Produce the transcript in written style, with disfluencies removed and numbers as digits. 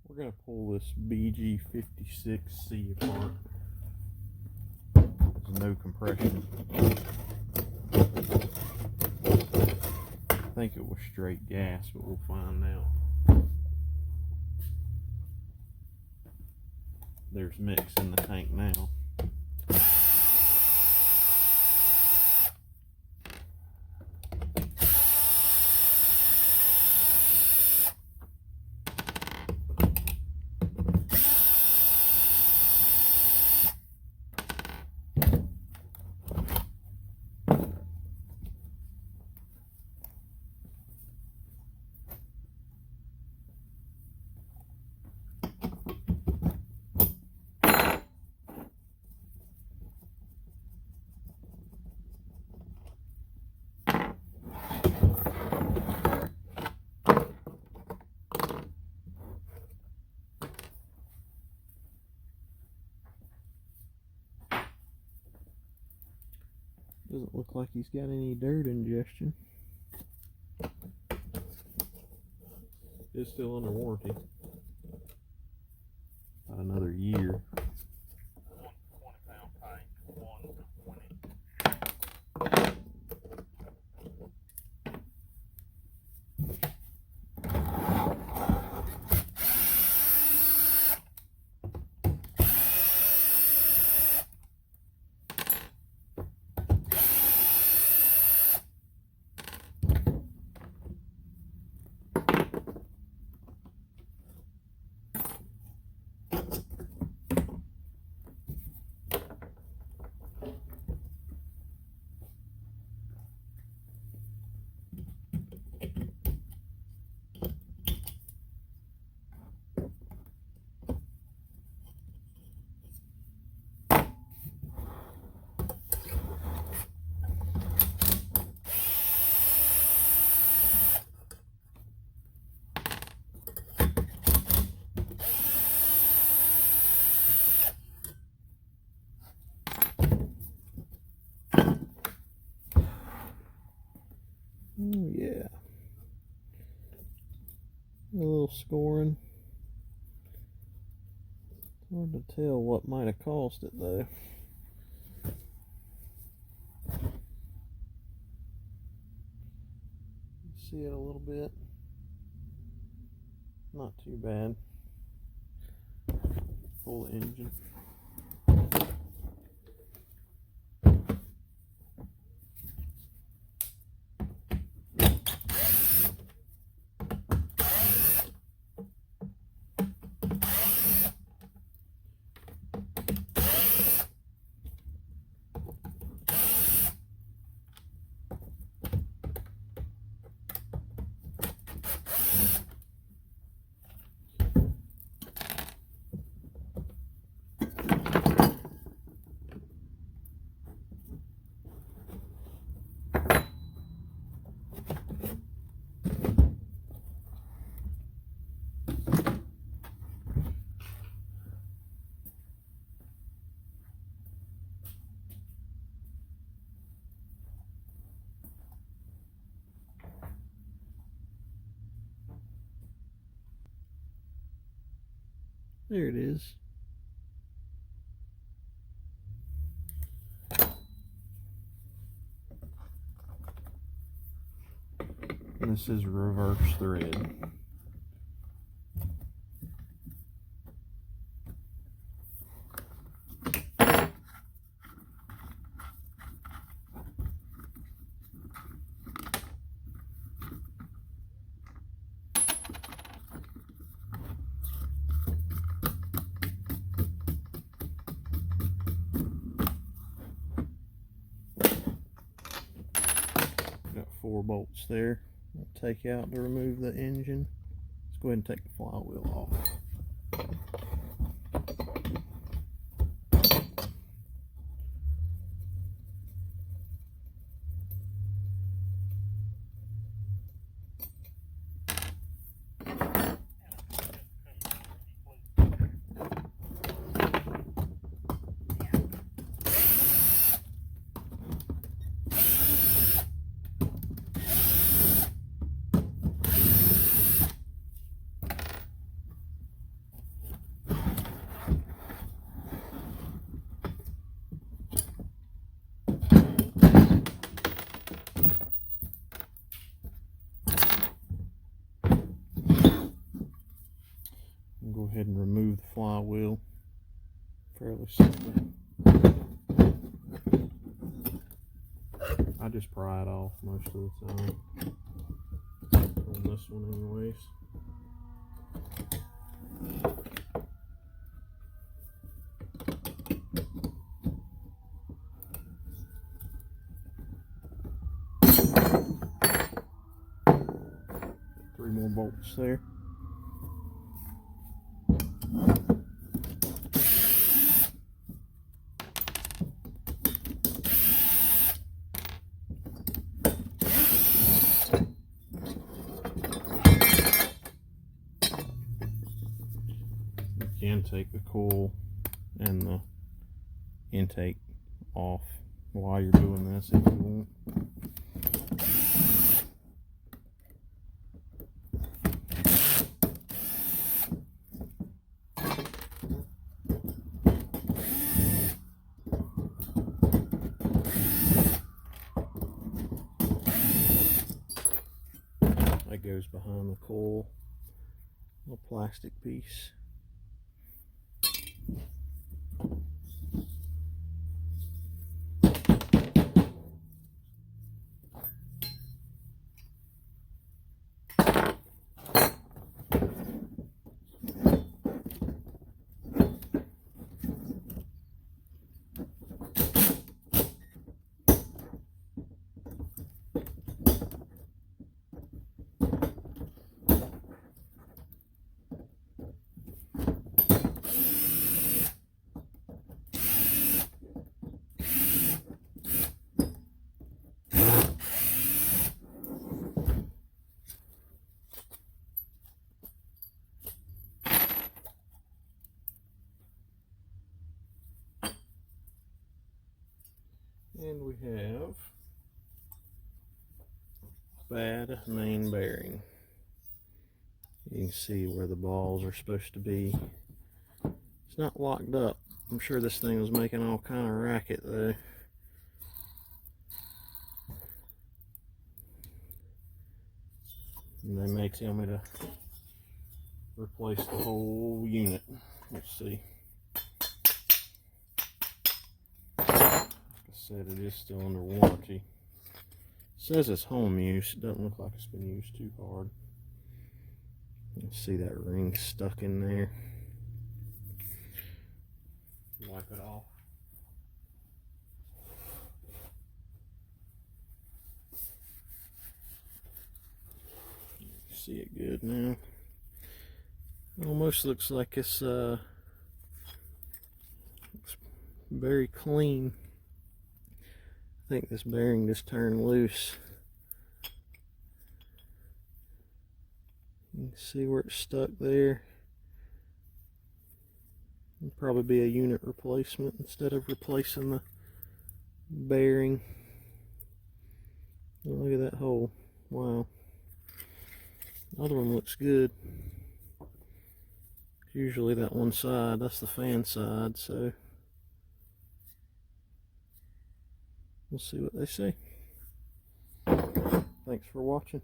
We're going to pull this bg56ce apart. There's no compression. I think it was straight gas, but we'll find out. There's mix in the tank now. Doesn't look like he's got any dirt ingestion. It's still under warranty. About another year. 20-pound tank, 120. Oh yeah. A little scoring. Hard to tell what might have caused it though. See it a little bit. Not too bad. Pull the engine. There it is. And this is reverse thread. Got 4 bolts there. I'll take out to remove the engine. Let's go ahead and take the flywheel off. Go ahead and remove the flywheel fairly simply. I just pry it off most of the time on this one anyways. Three more bolts there. You can take the coil and the intake off while you're doing this if you want. That goes behind the coil, little plastic piece. And we have bad main bearing. You can see where the balls are supposed to be. It's not locked up. I'm sure this thing was making all kind of racket though. And they may tell me to replace the whole unit. Let's see. Said it is still under warranty. It says it's home use. It doesn't look like it's been used too hard. You can see that ring stuck in there. Wipe it off. You can see it good now. It almost looks like it's very clean. I think this bearing just turned loose. You can see where it's stuck there. It'll probably be a unit replacement instead of replacing the bearing. Oh, look at that hole. Wow. The other one looks good. Usually that one side, that's the fan side, so we'll see what they say. Thanks for watching.